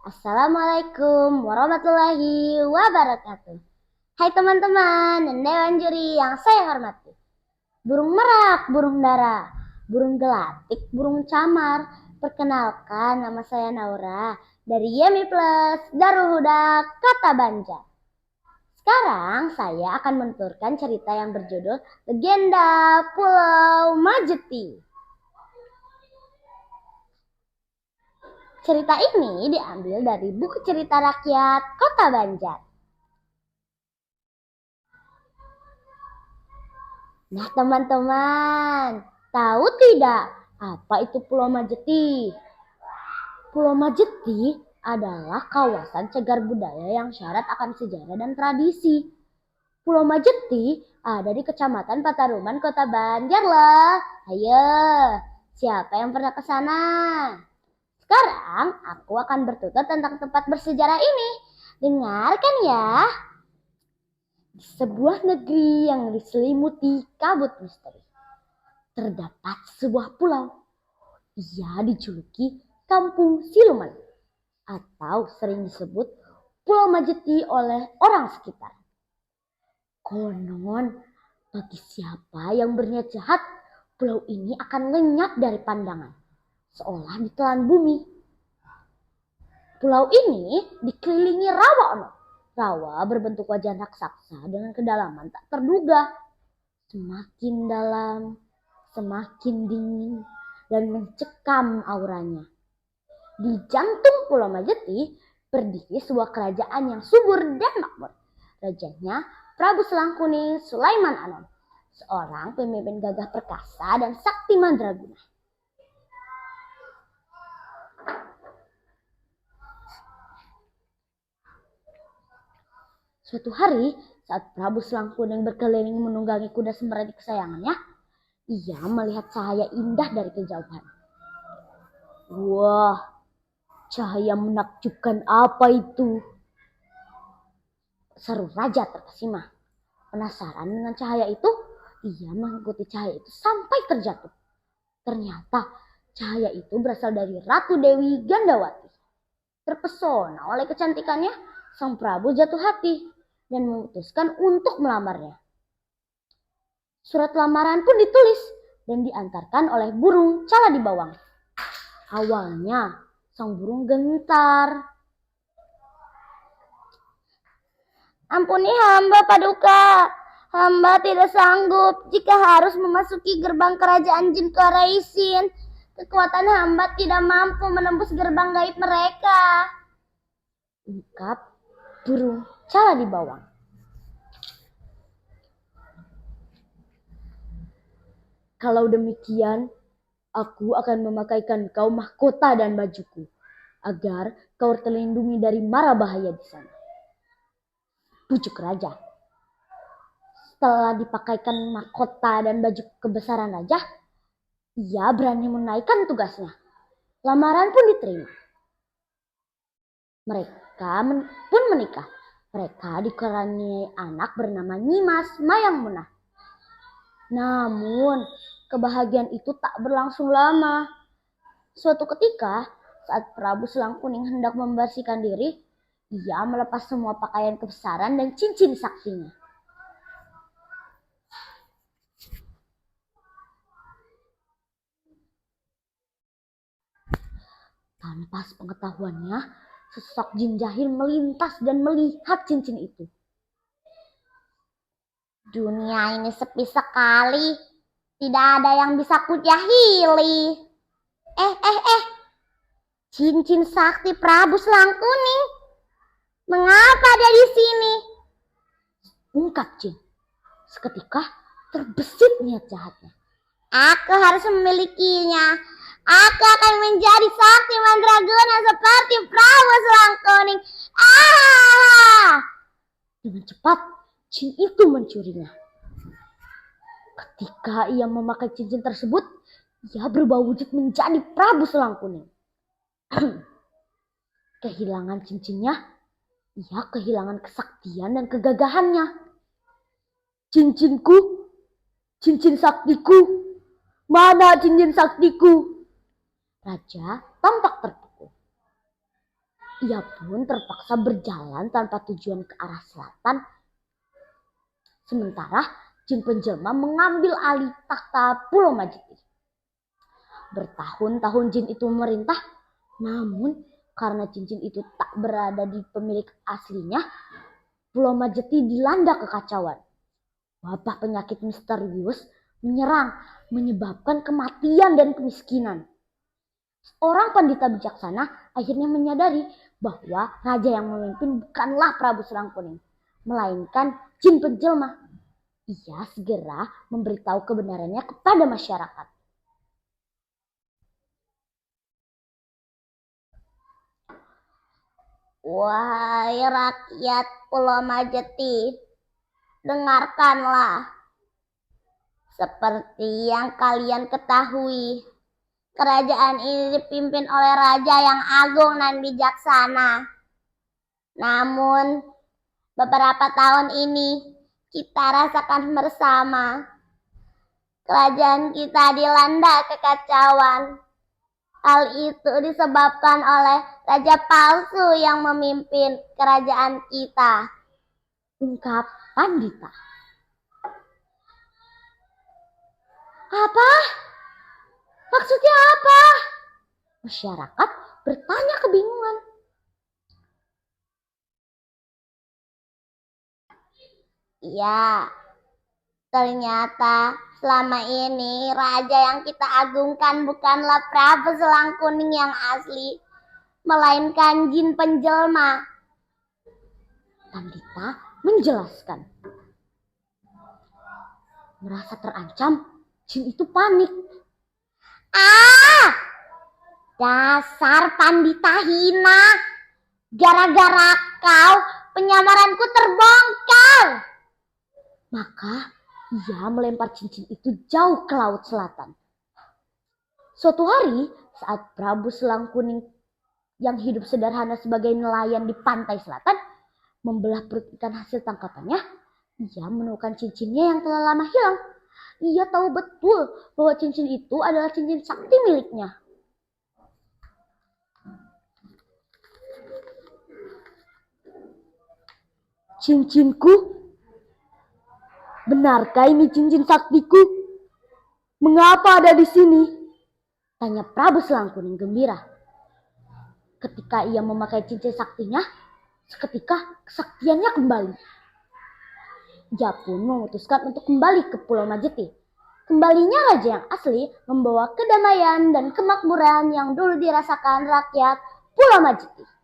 Assalamualaikum warahmatullahi wabarakatuh. Hai teman-teman dan dewan juri yang saya hormati. Burung merak, burung dara, burung gelatik, burung camar. Perkenalkan, nama saya Naura dari Yemi Plus Darul Huda Kota Banjar. Sekarang saya akan menuturkan cerita yang berjudul Legenda Pulau Majeti. Cerita ini diambil dari buku cerita rakyat Kota Banjar. Nah teman-teman, tahu tidak apa itu Pulau Majeti? Pulau Majeti adalah kawasan cagar budaya yang syarat akan sejarah dan tradisi. Pulau Majeti ada di Kecamatan Pataruman, Kota Banjar loh. Ayo, siapa yang pernah ke sana? Sekarang aku akan bertutur tentang tempat bersejarah ini. Dengarkan ya. Di sebuah negeri yang diselimuti kabut misteri, terdapat sebuah pulau. Ia dijuluki Kampung Siluman atau sering disebut Pulau Majeti oleh orang sekitar. Konon, bagi siapa yang berniat jahat, pulau ini akan lenyap dari pandangan, seolah ditelan bumi. Pulau ini dikelilingi rawa ono. Rawa berbentuk wajah raksasa dengan kedalaman tak terduga. Semakin dalam, semakin dingin, dan mencekam auranya. Di jantung Pulau Majeti berdiri sebuah kerajaan yang subur dan makmur. Rajanya Prabu Selangkuning Sulaiman Anom, seorang pemimpin gagah perkasa dan sakti mandraguna. Suatu hari, saat Prabu Selangkuning berkeliling menunggangi kuda sembrani kesayangannya, ia melihat cahaya indah dari kejauhan. Wah, cahaya menakjubkan apa itu? Seru raja terkesima. Penasaran dengan cahaya itu, ia mengikuti cahaya itu sampai terjatuh. Ternyata cahaya itu berasal dari Ratu Dewi Gandawati. Terpesona oleh kecantikannya, sang Prabu jatuh hati dan memutuskan untuk melamarnya. Surat lamaran pun ditulis dan diantarkan oleh burung cala di bawang. Awalnya sang burung gentar. Ampuni hamba Paduka, hamba tidak sanggup jika harus memasuki gerbang kerajaan jin Qaraisin. Kekuatan hamba tidak mampu menembus gerbang gaib mereka. Ungkap burung cala di bawang. Kalau demikian, aku akan memakaikan kau mahkota dan bajuku, agar kau terlindungi dari mara bahaya di sana. Bujuk raja. Setelah dipakaikan mahkota dan baju kebesaran raja, ia berani menaikkan tugasnya. Lamaran pun diterima. Mereka pun menikah. Mereka dikaruniai anak bernama Nyimas Mayangmunah. Namun, kebahagiaan itu tak berlangsung lama. Suatu ketika, saat Prabu Selangkuning hendak membersihkan diri, ia melepas semua pakaian kebesaran dan cincin saktinya. Tanpa sepengetahuannya, sesosok jin jahil melintas dan melihat cincin itu. Dunia ini sepi sekali. Tidak ada yang bisa kujahili. Cincin sakti Prabu Selangkuning. Mengapa ada di sini? Ungkap jin. Seketika terbesit niat jahatnya. Aku harus memilikinya. Aku akan menjadi sakti mandraguna seperti Prabu Selangkuning. Dengan cepat, jin itu mencurinya. Ketika ia memakai cincin tersebut, ia berubah wujud menjadi Prabu Selangkuning. Kehilangan cincinnya, ia kehilangan kesaktian dan kegagahannya. Cincinku, cincin saktiku, mana cincin saktiku? Raja tampak terpukul. Ia pun terpaksa berjalan tanpa tujuan ke arah selatan. Sementara jin penjelma mengambil alih takhta Pulau Majeti. Bertahun-tahun jin itu memerintah, namun karena cincin itu tak berada di pemilik aslinya, Pulau Majeti dilanda kekacauan. Wabah penyakit misterius menyerang, menyebabkan kematian dan kemiskinan. Orang pandita bijaksana akhirnya menyadari bahwa raja yang memimpin bukanlah Prabu Selangkuning, melainkan jin penjelma. Ia segera memberitahu kebenarannya kepada masyarakat. Wahai rakyat Pulau Majeti, dengarkanlah. Seperti yang kalian ketahui, kerajaan ini dipimpin oleh raja yang agung dan bijaksana. Namun, beberapa tahun ini kita rasakan bersama. Kerajaan kita dilanda kekacauan. Hal itu disebabkan oleh raja palsu yang memimpin kerajaan kita. Ungkap Pandita. Apa? Maksudnya apa? Masyarakat bertanya kebingungan. Ya, ternyata selama ini raja yang kita agungkan bukanlah Prabu Selangkuning yang asli, melainkan jin penjelma. Pandita menjelaskan. Merasa terancam, jin itu panik. Dasar Pandita hina. Gara-gara kau, penyamaranku terbongkar. Maka ia melempar cincin itu jauh ke laut selatan. Suatu hari saat Prabu Selangkuning yang hidup sederhana sebagai nelayan di pantai selatan membelah perut ikan hasil tangkapannya, ia menemukan cincinnya yang telah lama hilang. Ia tahu betul bahwa cincin itu adalah cincin sakti miliknya. Cincinku? Benarkah ini cincin saktiku? Mengapa ada di sini? Tanya Prabu Selangkuning gembira. Ketika ia memakai cincin saktinya, seketika kesaktiannya kembali. Ia pun memutuskan untuk kembali ke Pulau Majeti. Kembalinya raja yang asli membawa kedamaian dan kemakmuran yang dulu dirasakan rakyat Pulau Majeti.